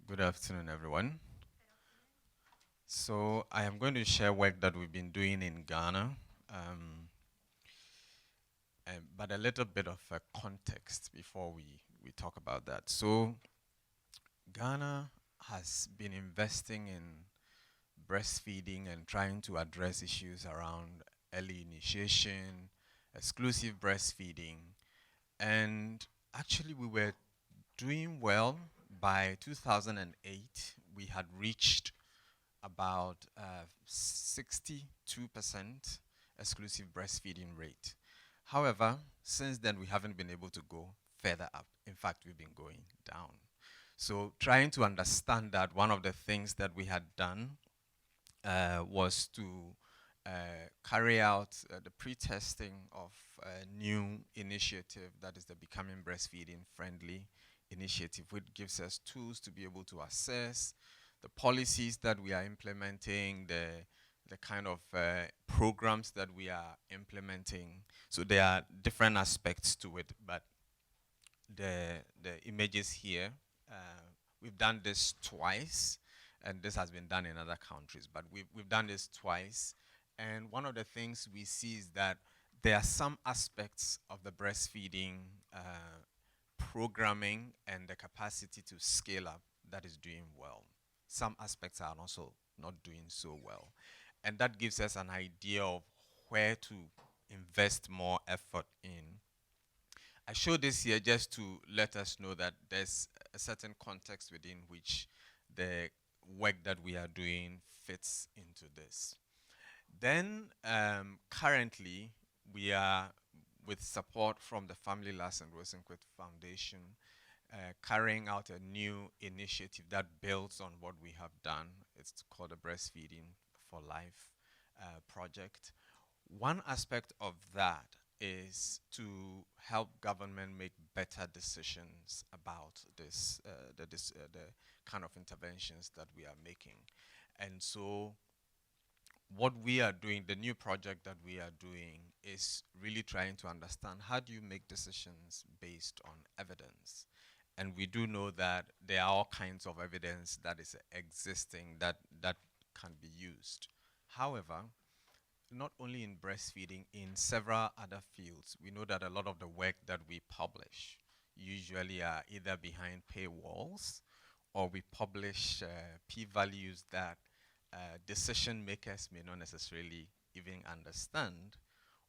Good afternoon, everyone. So I am going to share work that we've been doing in Ghana, um, but a little bit of a context before we talk about that. So Ghana has been investing in breastfeeding and trying to address issues around early initiation, exclusive breastfeeding, and actually we were doing well. By 2008, we had reached about 62% exclusive breastfeeding rate. However, since then, we haven't been able to go further up. In fact, we've been going down. So, trying to understand that, one of the things that we had done was to uh, carry out the pre-testing of a new initiative that is the Becoming Breastfeeding Friendly initiative, which gives us tools to be able to assess the policies that we are implementing, the kind of programs that we are implementing. So there are different aspects to it, but the images here, we've done this twice, and this has been done in other countries, but we've done this twice. And one of the things we see is that there are some aspects of the breastfeeding programming and the capacity to scale up that is doing well. Some aspects are also not doing so well. And that gives us an idea of where to invest more effort in. I show this here just to let us know that there's a certain context within which the work that we are doing fits into this. Then, currently, we are, with support from the Family Last and Rosenquist Foundation, carrying out a new initiative that builds on what we have done. It's called the Breastfeeding for Life project. One aspect of that is to help government make better decisions about the kind of interventions that we are making. And so what we are doing, the new project that we are doing, is really trying to understand how do you make decisions based on evidence. And we do know that there are all kinds of evidence that is existing that can be used. However, not only in breastfeeding, in several other fields, we know that a lot of the work that we publish usually are either behind paywalls, or we publish p-values that decision makers may not necessarily even understand,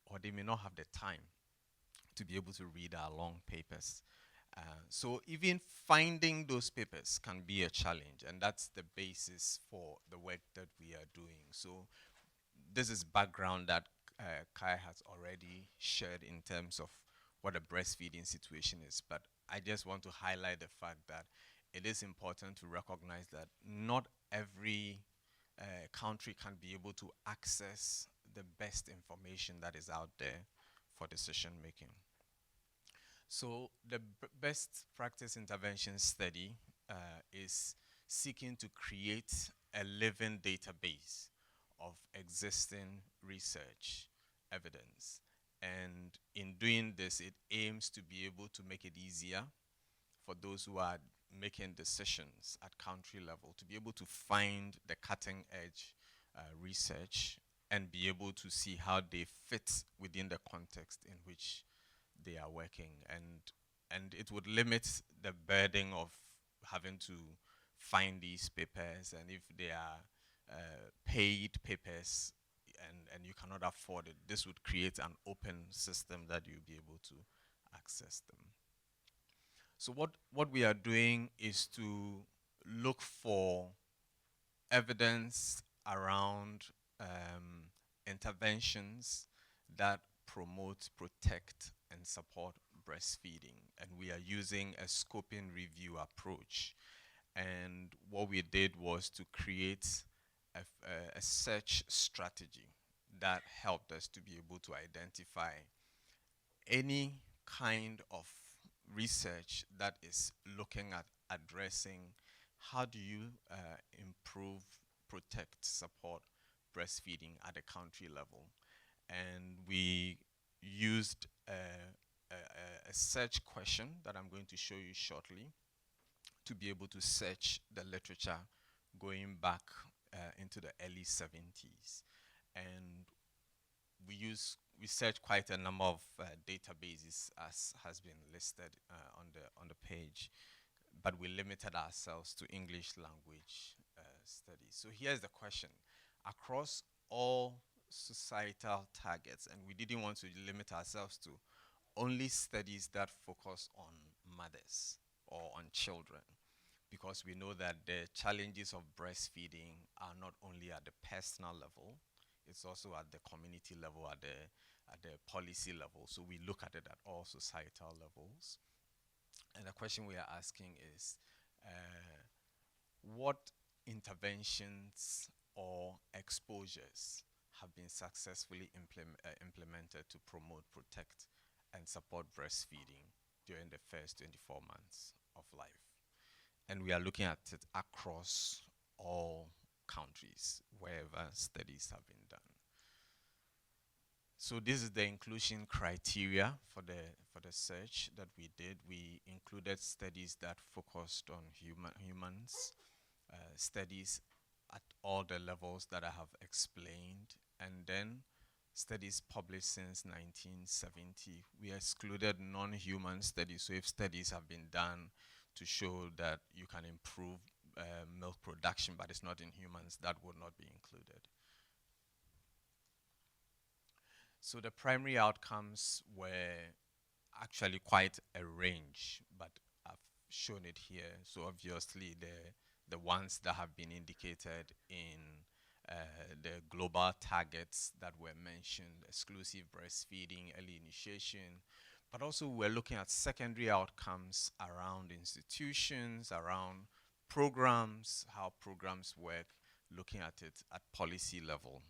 or they may not have the time to be able to read our long papers. So even finding those papers can be a challenge, and that's the basis for the work that we are doing. So this is background that Kai has already shared in terms of what a breastfeeding situation is. But I just want to highlight the fact that it is important to recognize that not every country can be able to access the best information that is out there for decision making. So the best practice intervention study is seeking to create a living database of existing research evidence. And in doing this, it aims to be able to make it easier for those who are making decisions at country level to be able to find the cutting edge research and be able to see how they fit within the context in which they are working, and it would limit the burden of having to find these papers, and if they are paid papers and you cannot afford it, this would create an open system that you'll be able to access them. So what we are doing is to look for evidence around interventions that promote, protect, and support breastfeeding. And we are using a scoping review approach. And what we did was to create a search strategy that helped us to be able to identify any kind of research that is looking at addressing how do you improve, protect, support breastfeeding at a country level. And we used a search question that I'm going to show you shortly to be able to search the literature going back into the early 70s. And we searched quite a number of databases, as has been listed on the page, but we limited ourselves to English language studies. So here's the question: across all societal targets, and we didn't want to limit ourselves to only studies that focus on mothers or on children, because we know that the challenges of breastfeeding are not only at the personal level, it's also at the community level, at the policy level. So we look at it at all societal levels. And the question we are asking is, what interventions or exposures have been successfully implemented to promote, protect, and support breastfeeding during the first 24 months of life? And we are looking at it across all countries wherever studies have been done. So this is the inclusion criteria for the search that we did. We included studies that focused on humans, studies at all the levels that I have explained, and then studies published since 1970. We excluded non-human studies. So if studies have been done to show that you can improve milk production, but it's not in humans, that would not be included. So the primary outcomes were actually quite a range, but I've shown it here. So obviously the ones that have been indicated in the global targets that were mentioned: exclusive breastfeeding, early initiation, but also we're looking at secondary outcomes around institutions, around programs, how programs work, looking at it at policy level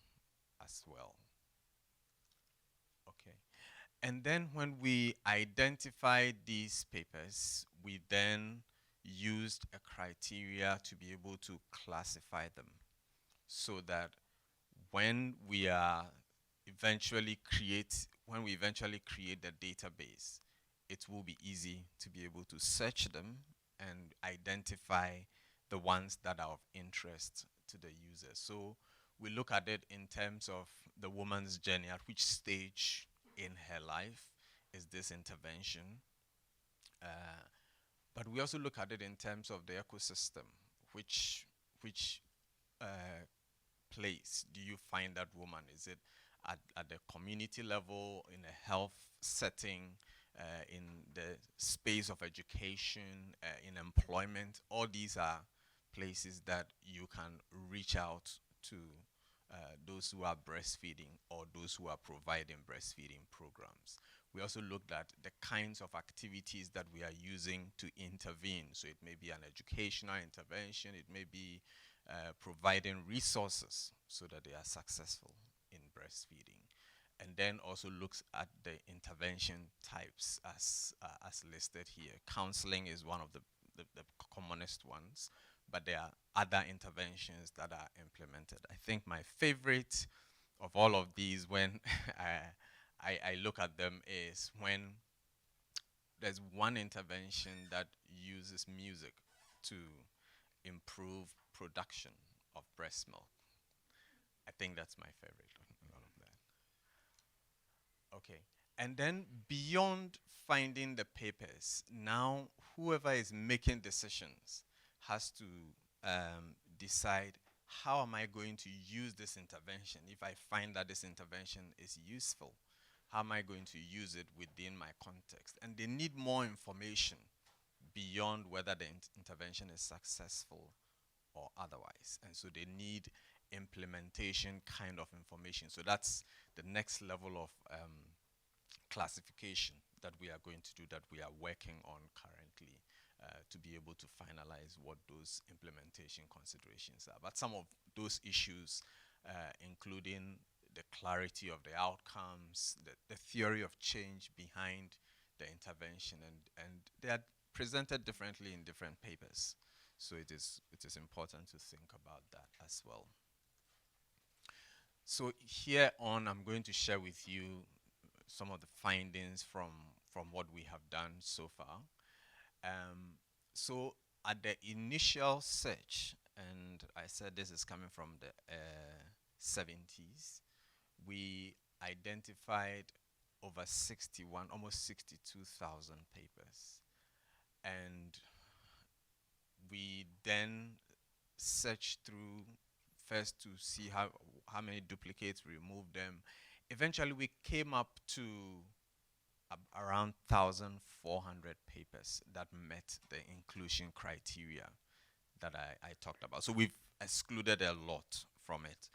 as well. Okay. And then when we identified these papers, we then used a criteria to be able to classify them, so that when we eventually create the database, it will be easy to be able to search them and identify the ones that are of interest to the user. So we look at it in terms of the woman's journey. At which stage in her life is this intervention? But we also look at it in terms of the ecosystem. Which place do you find that woman? Is it at the community level, in a health setting, in the space of education, in employment? All these are places that you can reach out to those who are breastfeeding or those who are providing breastfeeding programs. We also looked at the kinds of activities that we are using to intervene. So it may be an educational intervention, it may be providing resources so that they are successful in breastfeeding. And then also looks at the intervention types as listed here. Counseling is one of the commonest ones, but there are other interventions that are implemented. I think my favorite of all of these, when I look at them, is when there's one intervention that uses music to improve production of breast milk. I think that's my favorite one of that. Okay. And then beyond finding the papers, now whoever is making decisions has to decide, how am I going to use this intervention? If I find that this intervention is useful, how am I going to use it within my context? And they need more information beyond whether the intervention is successful or otherwise. And so they need implementation kind of information. So that's the next level of classification that we are going to do, that we are working on currently, to be able to finalize what those implementation considerations are. But some of those issues, including the clarity of the outcomes, the theory of change behind the intervention, and they are presented differently in different papers. So it is important to think about that as well. So here on, I'm going to share with you some of the findings from what we have done so far. So at the initial search, and I said this is coming from the 70s, we identified over 61, almost 62,000 papers. And we then searched through first to see how many duplicates, remove them. Eventually, we came up to around 1,400 papers that met the inclusion criteria that I talked about. So we've excluded a lot from it.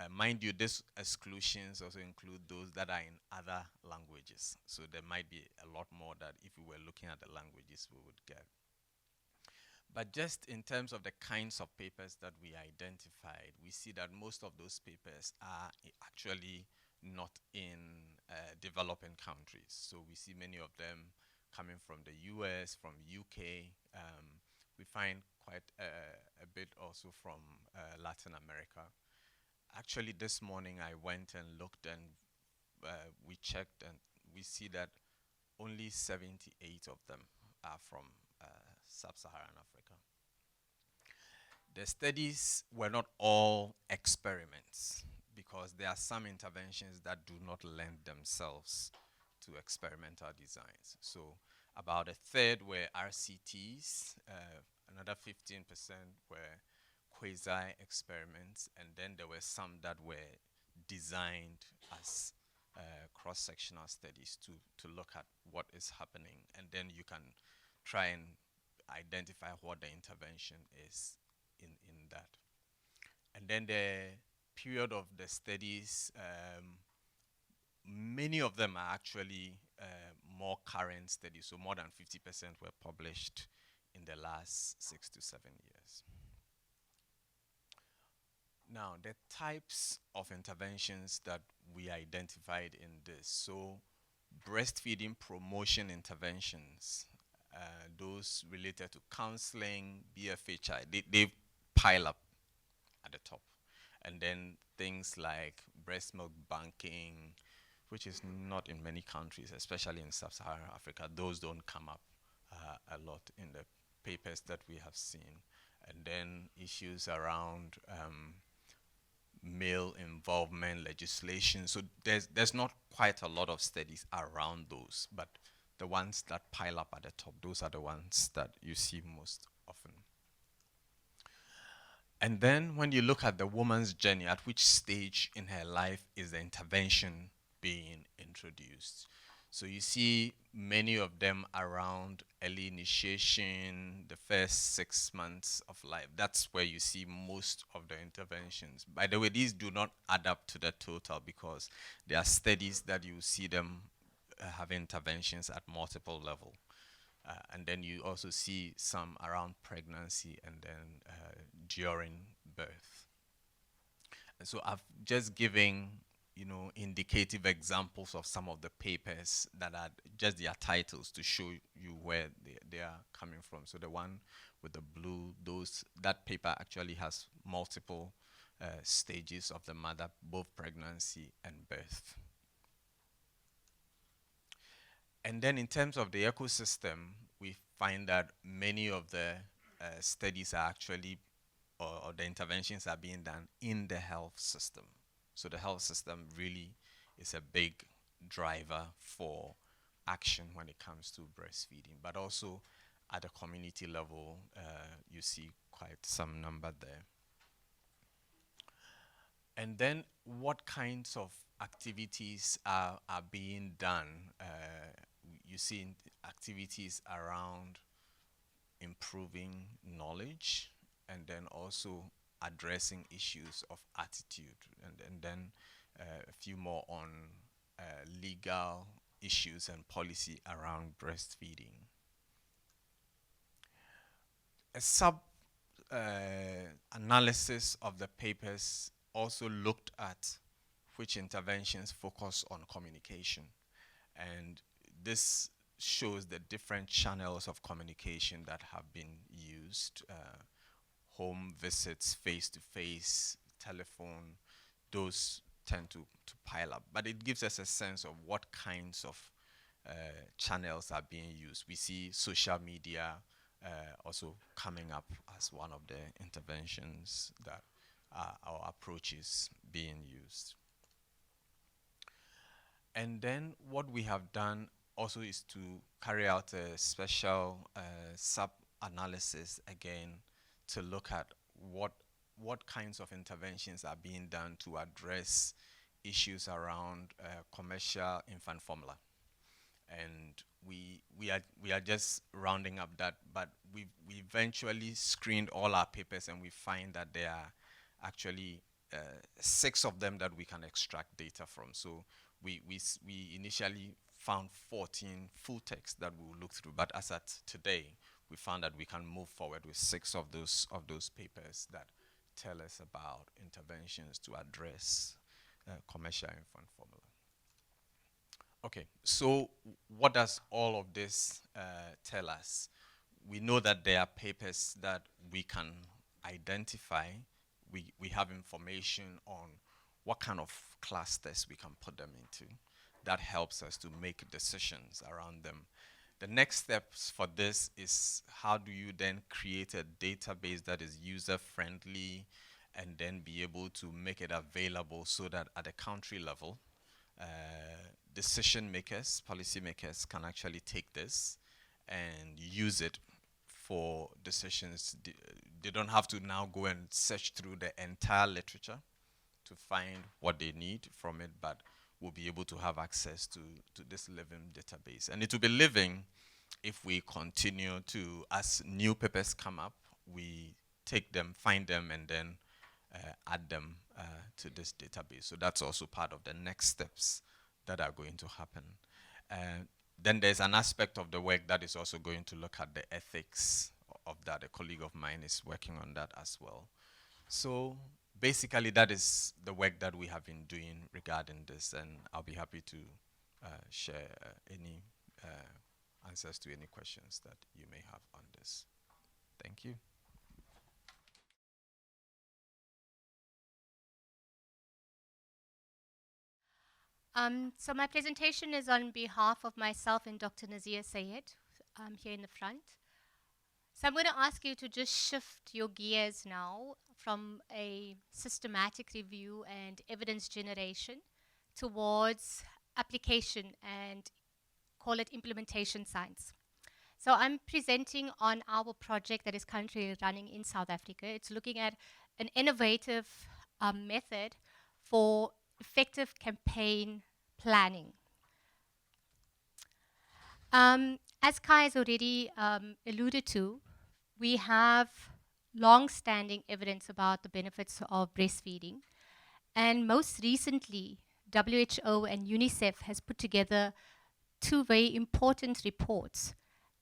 Mind you, these exclusions also include those that are in other languages. So there might be a lot more that if we were looking at the languages, we would get. But just in terms of the kinds of papers that we identified, we see that most of those papers are actually not in developing countries. So we see many of them coming from the US, from UK. We find quite a bit also from Latin America. Actually, this morning I went and looked, and we checked, and we see that only 78 of them are from sub-Saharan Africa. The studies were not all experiments, because there are some interventions that do not lend themselves to experimental designs. So about a third were RCTs, another 15% were quasi-experiments, and then there were some that were designed as cross-sectional studies to look at what is happening, and then you can try and identify what the intervention is in that. And then the period of the studies, many of them are actually more current studies, so more than 50% were published in the last 6 to 7 years. Now, the types of interventions that we identified in this. So, breastfeeding promotion interventions, those related to counseling, BFHI, they pile up at the top. And then things like breast milk banking, which is not in many countries, especially in sub-Saharan Africa. Those don't come up a lot in the papers that we have seen. And then issues around male involvement legislation. So there's not quite a lot of studies around those, but the ones that pile up at the top, those are the ones that you see most often. And then when you look at the woman's journey, at which stage in her life is the intervention being introduced? So you see many of them around early initiation, the first 6 months of life. That's where you see most of the interventions. By the way, these do not add up to the total, because there are studies that you see them have interventions at multiple levels. And then you also see some around pregnancy and then during birth. And so I've just given, indicative examples of some of the papers that are just their titles to show you where they are coming from. So the one with the blue, that paper actually has multiple stages of the mother, both pregnancy and birth. And then in terms of the ecosystem, we find that many of the studies are actually, or the interventions are being done in the health system. So the health system really is a big driver for action when it comes to breastfeeding. But also at the community level, you see quite some number there. And then what kinds of activities are being done? You see activities around improving knowledge, and then also addressing issues of attitude, and then a few more on legal issues and policy around breastfeeding. A sub analysis of the papers also looked at which interventions focus on communication, and this shows the different channels of communication that have been used. Home visits, face-to-face, telephone, those tend to pile up. But it gives us a sense of what kinds of channels are being used. We see social media also coming up as one of the interventions that our approach is being used. And then what we have done also is to carry out a special sub-analysis again to look at what kinds of interventions are being done to address issues around commercial infant formula. And we are just rounding up that, but we eventually screened all our papers, and we find that there are actually 6 of them that we can extract data from. So we initially found 14 full text that we will look through, but as at today, we found that we can move forward with 6 of those papers that tell us about interventions to address commercial infant formula. Okay, so what does all of this tell us? We know that there are papers that we can identify. We have information on what kind of clusters we can put them into. That helps us to make decisions around them. The next steps for this is, how do you then create a database that is user-friendly and then be able to make it available so that at a country level, decision makers, policy makers can actually take this and use it for decisions. They don't have to now go and search through the entire literature to find what they need from it, but will be able to have access to this living database. And it will be living if we continue to, as new papers come up, we take them, find them, and then add them to this database. So that's also part of the next steps that are going to happen. Then there's an aspect of the work that is also going to look at the ethics of that. A colleague of mine is working on that as well. So basically, that is the work that we have been doing regarding this, and I'll be happy to share any answers to any questions that you may have on this. Thank you. So my presentation is on behalf of myself and Dr. Nazia Sayed here in the front. So I'm going to ask you to just shift your gears now from a systematic review and evidence generation towards application and call it implementation science. So I'm presenting on our project that is currently running in South Africa. It's looking at an innovative method for effective campaign planning. As Kai has already alluded to, we have long-standing evidence about the benefits of breastfeeding. And most recently, WHO and UNICEF has put together 2 very important reports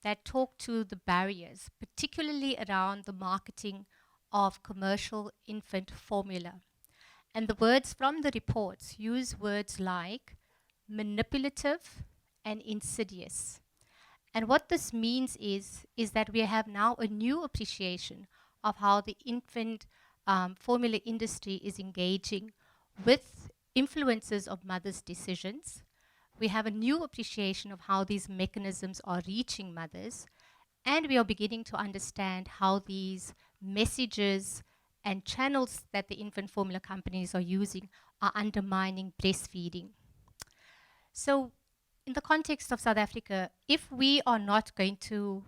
that talk to the barriers, particularly around the marketing of commercial infant formula. And the words from the reports use words like manipulative and insidious. And what this means is that we have now a new appreciation of how the infant formula industry is engaging with influences of mothers' decisions. We have a new appreciation of how these mechanisms are reaching mothers, and we are beginning to understand how these messages and channels that the infant formula companies are using are undermining breastfeeding. So in the context of South Africa, if we are not going to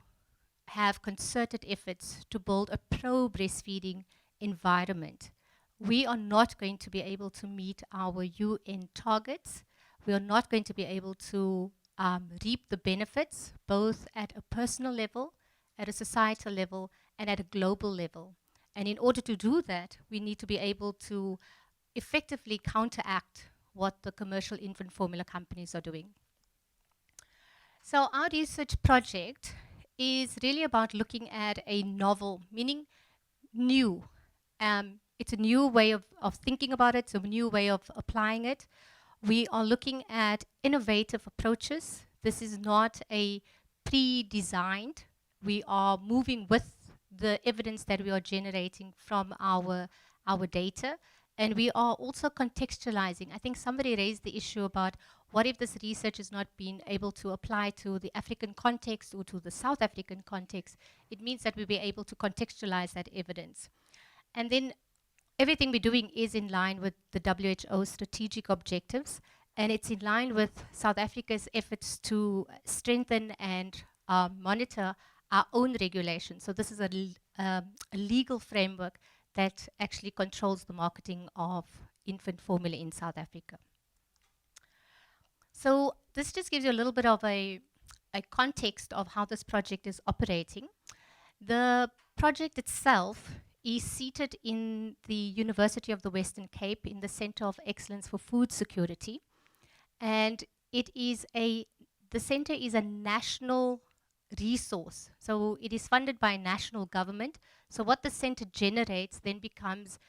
have concerted efforts to build a pro-breastfeeding environment, we are not going to be able to meet our UN targets. We are not going to be able to reap the benefits, both at a personal level, at a societal level, and at a global level. And in order to do that, we need to be able to effectively counteract what the commercial infant formula companies are doing. So our research project is really about looking at a novel, meaning new. It's a new way of thinking about it, it's a new way of applying it. We are looking at innovative approaches. This is not a pre-designed. We are moving with the evidence that we are generating from our data. And we are also contextualizing. I think somebody raised the issue about what if this research is not being able to apply to the African context or to the South African context? It means that we'll be able to contextualize that evidence. And then everything we're doing is in line with the WHO strategic objectives, and it's in line with South Africa's efforts to strengthen and monitor our own regulations. So this is a legal framework that actually controls the marketing of infant formula in South Africa. So this just gives you a little bit of a context of how this project is operating. The project itself is seated in the University of the Western Cape in the Center of Excellence for Food Security. And the center is a national resource. So it is funded by national government. So what the center generates then becomes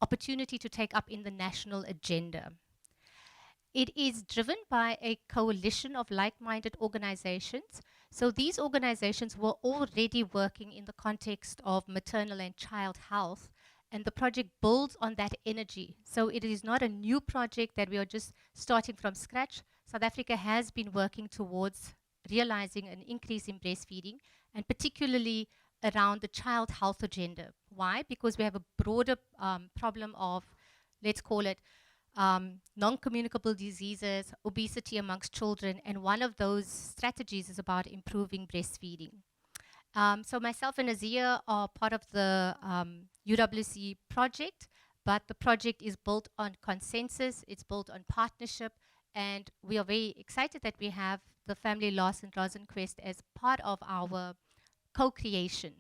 opportunity to take up in the national agenda. It is driven by a coalition of like-minded organizations. So these organizations were already working in the context of maternal and child health, and the project builds on that energy. So it is not a new project that we are just starting from scratch. South Africa has been working towards realizing an increase in breastfeeding, and particularly around the child health agenda. Why? Because we have a broader problem of, let's call it, non-communicable diseases, obesity amongst children, and one of those strategies is about improving breastfeeding. So myself and Azia are part of the UWC project, but the project is built on consensus, it's built on partnership, and we are very excited that we have the Family Loss and Rosenquist as part of our co-creation.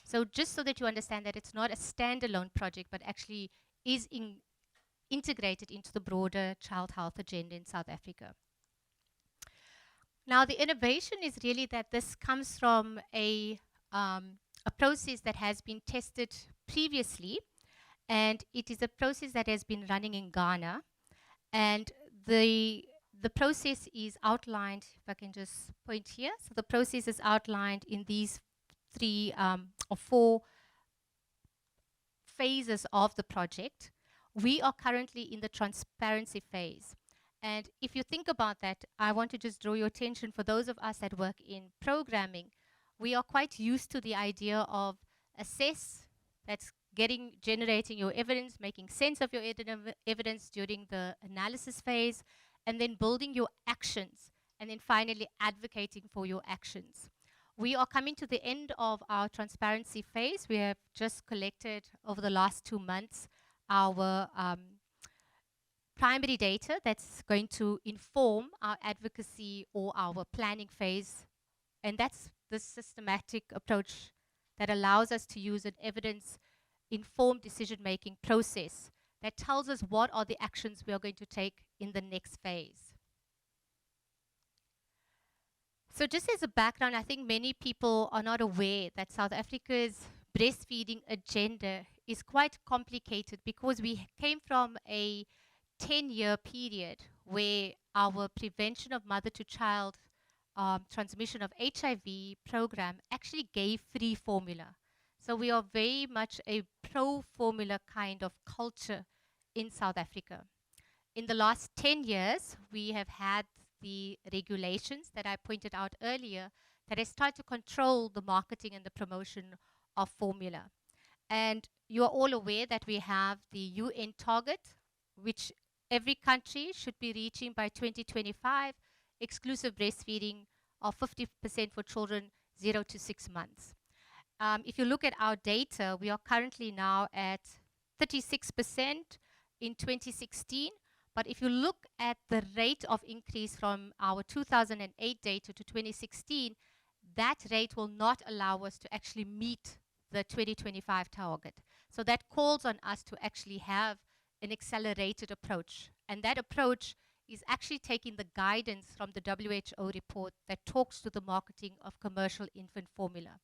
So just so that you understand that it's not a standalone project, but actually is integrated into the broader child health agenda in South Africa. Now, the innovation is really that this comes from a process that has been tested previously, and it is a process that has been running in Ghana. And the process is outlined, if I can just point here. So the process is outlined in these 3 or 4 phases of the project. We are currently in the transparency phase. And if you think about that, I want to just draw your attention, for those of us that work in programming, we are quite used to the idea of assess, that's generating your evidence, making sense of your evidence during the analysis phase, and then building your actions, and then finally advocating for your actions. We are coming to the end of our transparency phase. We have just collected over the last 2 months our primary data that's going to inform our advocacy or our planning phase. And that's the systematic approach that allows us to use an evidence-informed decision-making process that tells us what are the actions we are going to take in the next phase. So just as a background, I think many people are not aware that South Africa's breastfeeding agenda is quite complicated, because we came from a 10-year period where our prevention of mother-to-child transmission of HIV program actually gave free formula. So we are very much a pro-formula kind of culture in South Africa. In the last 10 years, we have had the regulations that I pointed out earlier that has tried to control the marketing and the promotion of formula. And you are all aware that we have the UN target, which every country should be reaching by 2025, exclusive breastfeeding of 50% for children 0 to 6 months. If you look at our data, we are currently now at 36% in 2016. But if you look at the rate of increase from our 2008 data to 2016, that rate will not allow us to actually meet the 2025 target. So that calls on us to actually have an accelerated approach. And that approach is actually taking the guidance from the WHO report that talks to the marketing of commercial infant formula.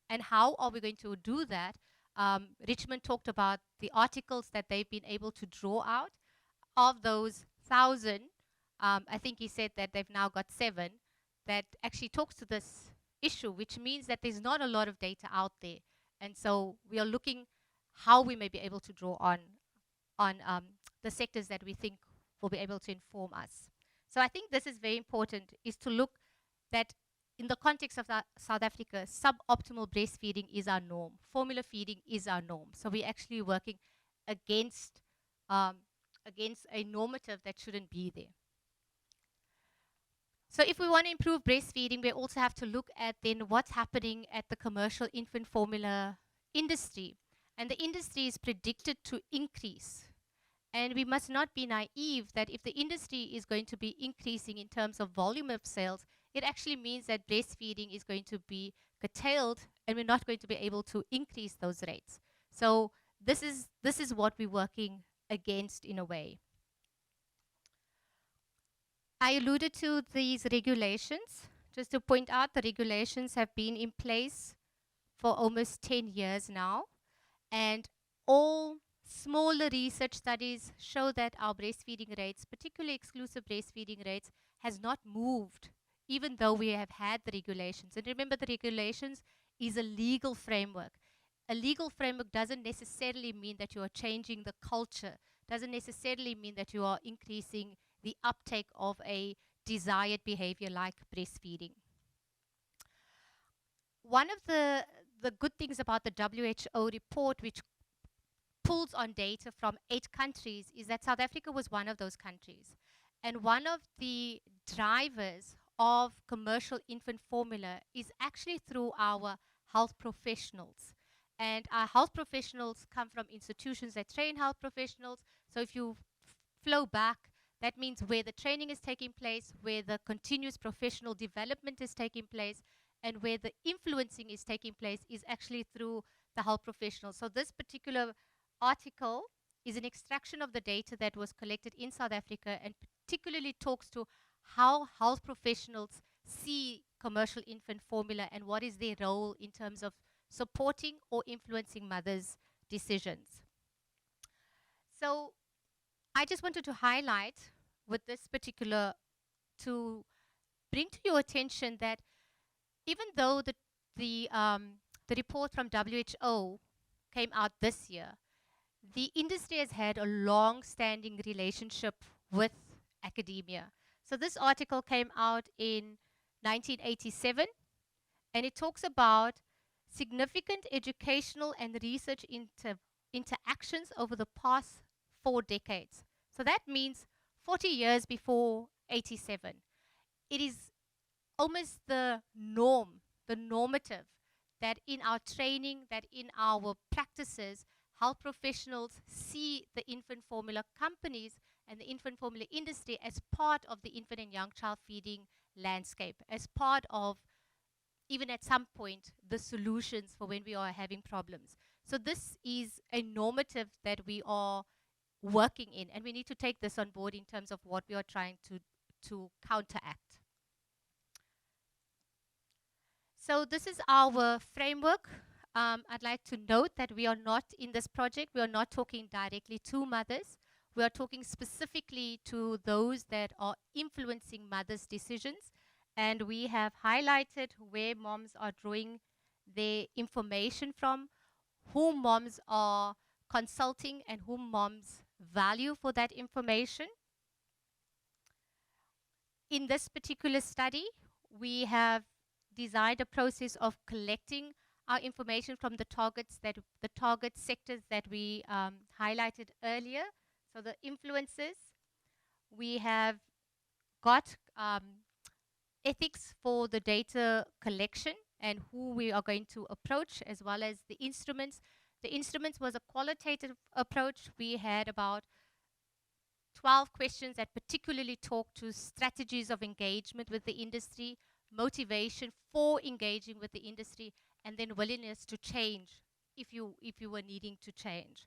And how are we going to do that? Richmond talked about the articles that they've been able to draw out. Of those 1,000, I think he said that they've now got 7 that actually talks to this issue, which means that there's not a lot of data out there. And so we are looking how we may be able to draw on the sectors that we think will be able to inform us. So I think this is very important, is to look that in the context of South Africa, suboptimal breastfeeding is our norm. Formula feeding is our norm. So we're actually working against um, against a normative that shouldn't be there. So if we want to improve breastfeeding, we also have to look at then what's happening at the commercial infant formula industry. And the industry is predicted to increase. And we must not be naive that if the industry is going to be increasing in terms of volume of sales, it actually means that breastfeeding is going to be curtailed and we're not going to be able to increase those rates. So this is what we're working against in a way. I alluded to these regulations. Just to point out, the regulations have been in place for almost 10 years now. And all smaller research studies show that our breastfeeding rates, particularly exclusive breastfeeding rates, has not moved, even though we have had the regulations. And remember, the regulations is a legal framework. A legal framework doesn't necessarily mean that you are changing the culture, doesn't necessarily mean that you are increasing the uptake of a desired behavior like breastfeeding. One of the good things about the WHO report, which pulls on data from 8 countries, is that South Africa was one of those countries. And one of the drivers of commercial infant formula is actually through our health professionals. And our health professionals come from institutions that train health professionals. So if you flow back, that means where the training is taking place, where the continuous professional development is taking place, and where the influencing is taking place is actually through the health professionals. So this particular article is an extraction of the data that was collected in South Africa and particularly talks to how health professionals see commercial infant formula and what is their role in terms of supporting or influencing mothers' decisions. So I just wanted to highlight with this particular, to bring to your attention that even though the report from WHO came out this year, the industry has had a long-standing relationship with academia. So this article came out in 1987, and it talks about significant educational and research interactions over the past 4 decades. So that means 40 years before 87. It is almost the norm, the normative, that in our training, that in our practices, health professionals see the infant formula companies and the infant formula industry as part of the infant and young child feeding landscape, as part of, even at some point, the solutions for when we are having problems. So this is a normative that we are working in, and we need to take this on board in terms of what we are trying to counteract. So this is our framework. I'd like to note that we are not, in this project, we are not talking directly to mothers. We are talking specifically to those that are influencing mothers' decisions. And we have highlighted where moms are drawing their information from, whom moms are consulting, and whom moms value for that information. In this particular study, we have designed a process of collecting our information from the target sectors that we highlighted earlier. So the influencers, we have got ethics for the data collection and who we are going to approach, as well as the instruments. The instruments was a qualitative approach. We had about 12 questions that particularly talk to strategies of engagement with the industry, motivation for engaging with the industry, and then willingness to change if you were needing to change.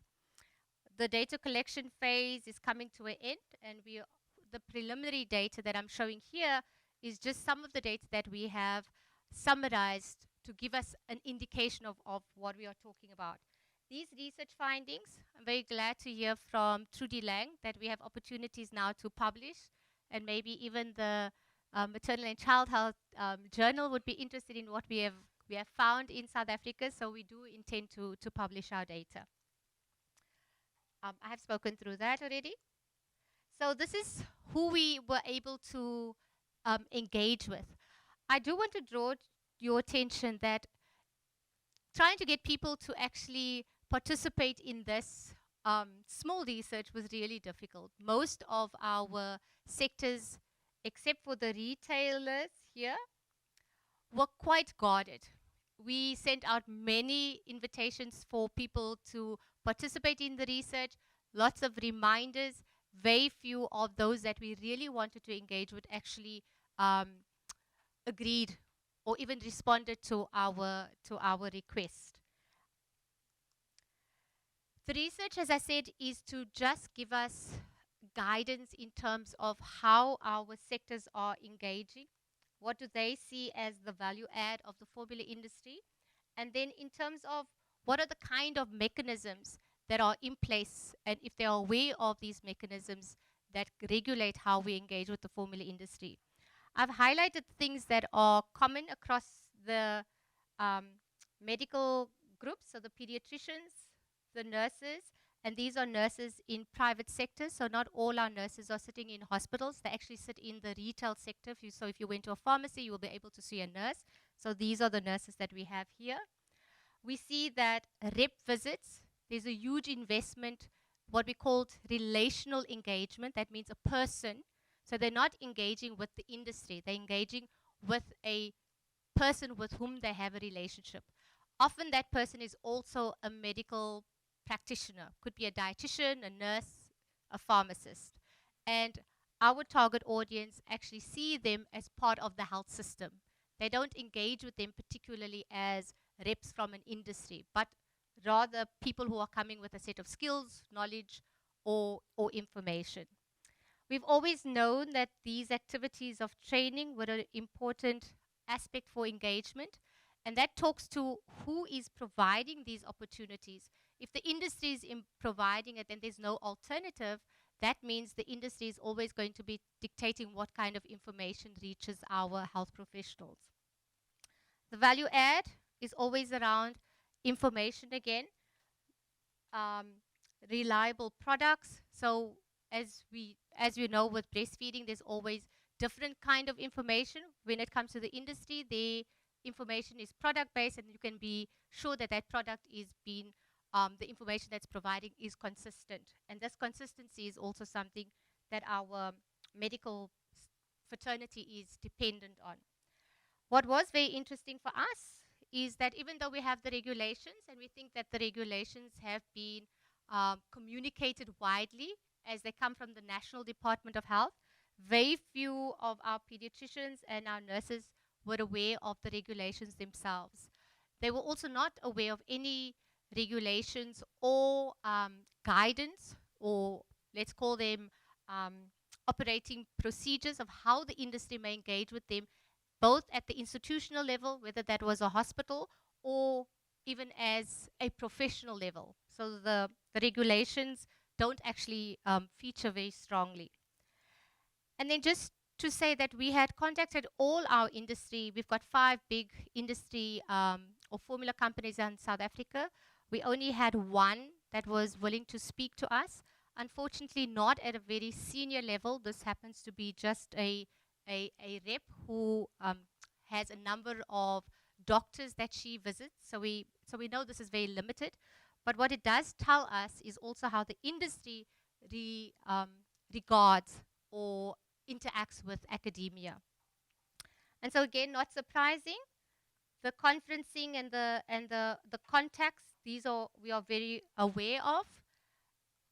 The data collection phase is coming to an end, and the preliminary data that I'm showing here is just some of the data that we have summarized to give us an indication of what we are talking about. These research findings, I'm very glad to hear from Trudy Lang that we have opportunities now to publish, and maybe even the Maternal and Child Health Journal would be interested in what we have found in South Africa, so we do intend to publish our data. I have spoken through that already. So this is who we were able to engage with. I do want to draw your attention that trying to get people to actually participate in this small research was really difficult. Most of our sectors, except for the retailers here, were quite guarded. We sent out many invitations for people to participate in the research, lots of reminders. Very few of those that we really wanted to engage with actually agreed or even responded to our request. The research, as I said, is to just give us guidance in terms of how our sectors are engaging. What do they see as the value add of the formula industry? And then in terms of what are the kind of mechanisms that are in place, and if they are aware of these mechanisms that regulate how we engage with the formula industry. I've highlighted things that are common across the medical groups, so the pediatricians, the nurses, and these are nurses in private sectors. So not all our nurses are sitting in hospitals. They actually sit in the retail sector. So if you went to a pharmacy, you will be able to see a nurse. So these are the nurses that we have here. We see that rep visits, there's a huge investment, what we called relational engagement. That means a person. So they're not engaging with the industry, they're engaging with a person with whom they have a relationship. Often that person is also a medical practitioner, could be a dietitian, a nurse, a pharmacist. And our target audience actually see them as part of the health system. They don't engage with them particularly as reps from an industry, but rather people who are coming with a set of skills, knowledge, or information. We've always known that these activities of training were an important aspect for engagement, and that talks to who is providing these opportunities. If the industry is providing it and there's no alternative, that means the industry is always going to be dictating what kind of information reaches our health professionals. The value add is always around information again, um, reliable products. So as we know with breastfeeding, there's always different kind of information. When it comes to the industry, the information is product based, and you can be sure that that product is being the information that's providing is consistent. And this consistency is also something that our medical fraternity is dependent on. What was very interesting for us is that even though we have the regulations and we think that the regulations have been communicated widely as they come from the National Department of Health, very few of our pediatricians and our nurses were aware of the regulations themselves. They were also not aware of any regulations or guidance, or let's call them operating procedures of how the industry may engage with them, both at the institutional level, whether that was a hospital, or even as a professional level. So the regulations don't actually feature very strongly. And then just to say that we had contacted all our industry. We've got 5 big industry or formula companies in South Africa. We only had one that was willing to speak to us. Unfortunately, not at a very senior level. This happens to be just a rep who has a number of doctors that she visits. So we know this is very limited. But what it does tell us is also how the industry regards or interacts with academia. And so again, not surprising, the conferencing and the contacts, these are we are very aware of.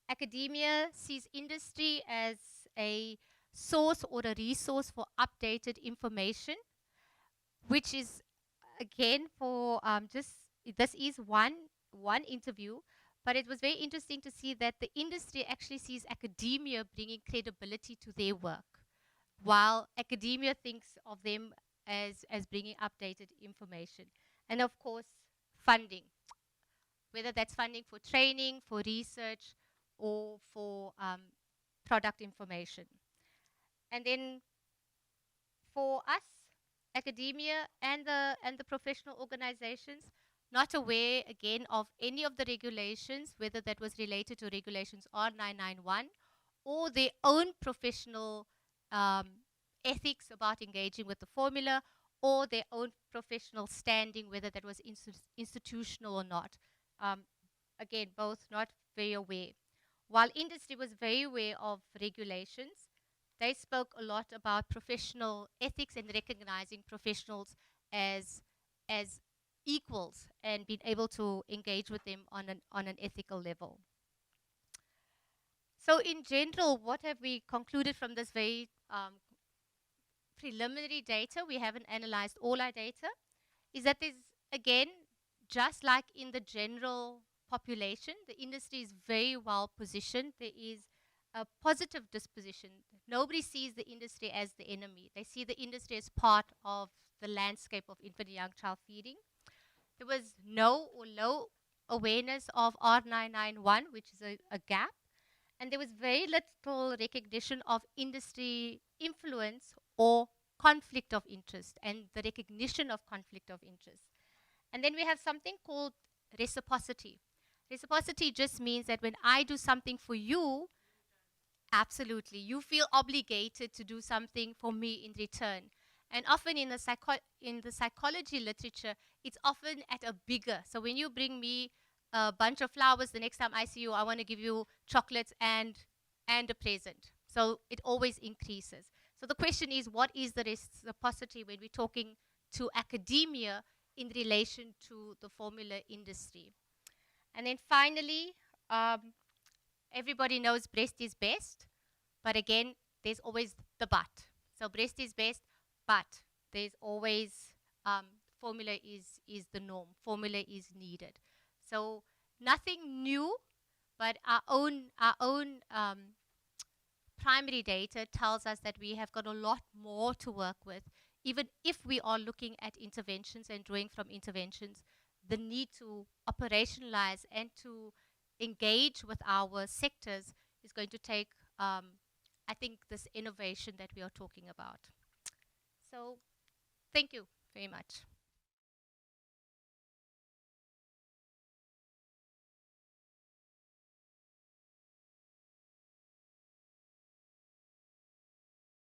Academia sees industry as a source or a resource for updated information, which is again for just this is one interview, but it was very interesting to see that the industry actually sees academia bringing credibility to their work, while academia thinks of them as bringing updated information. And of course, funding, whether that's funding for training, for research, or for product information. And then for us, academia and the professional organizations, not aware again of any of the regulations, whether that was related to regulations R991 or their own professional um, ethics about engaging with the formula, or their own professional standing, whether that was institutional or not. Um, Again, both not very aware. While industry was very aware of regulations, they spoke a lot about professional ethics and recognizing professionals as as equals and being able to engage with them on an ethical level. So in general, what have we concluded from this very preliminary data? We haven't analyzed all our data. Is that there's, again, just like in the general population, the industry is very well positioned. There is a positive disposition. Nobody sees the industry as the enemy. They see the industry as part of the landscape of infant and young child feeding. There was no or low awareness of R991, which is a gap, and there was very little recognition of industry influence or conflict of interest and the recognition of conflict of interest. And then we have something called reciprocity. Reciprocity just means that when I do something for you, absolutely, you feel obligated to do something for me in return. And often in the psychology literature, it's often at a bigger. So when you bring me a bunch of flowers, the next time I see you, I want to give you chocolates and a present. So it always increases. So the question is, what is the reciprocity when we're talking to academia in relation to the formula industry? And then finally, um, everybody knows breast is best, but again, there's always the but. So breast is best, but there's always formula is the norm. Formula is needed. So nothing new, but our own primary data tells us that we have got a lot more to work with. Even if we are looking at interventions and drawing from interventions, the need to operationalize and to engage with our sectors is going to take, I think, this innovation that we are talking about. So, thank you very much.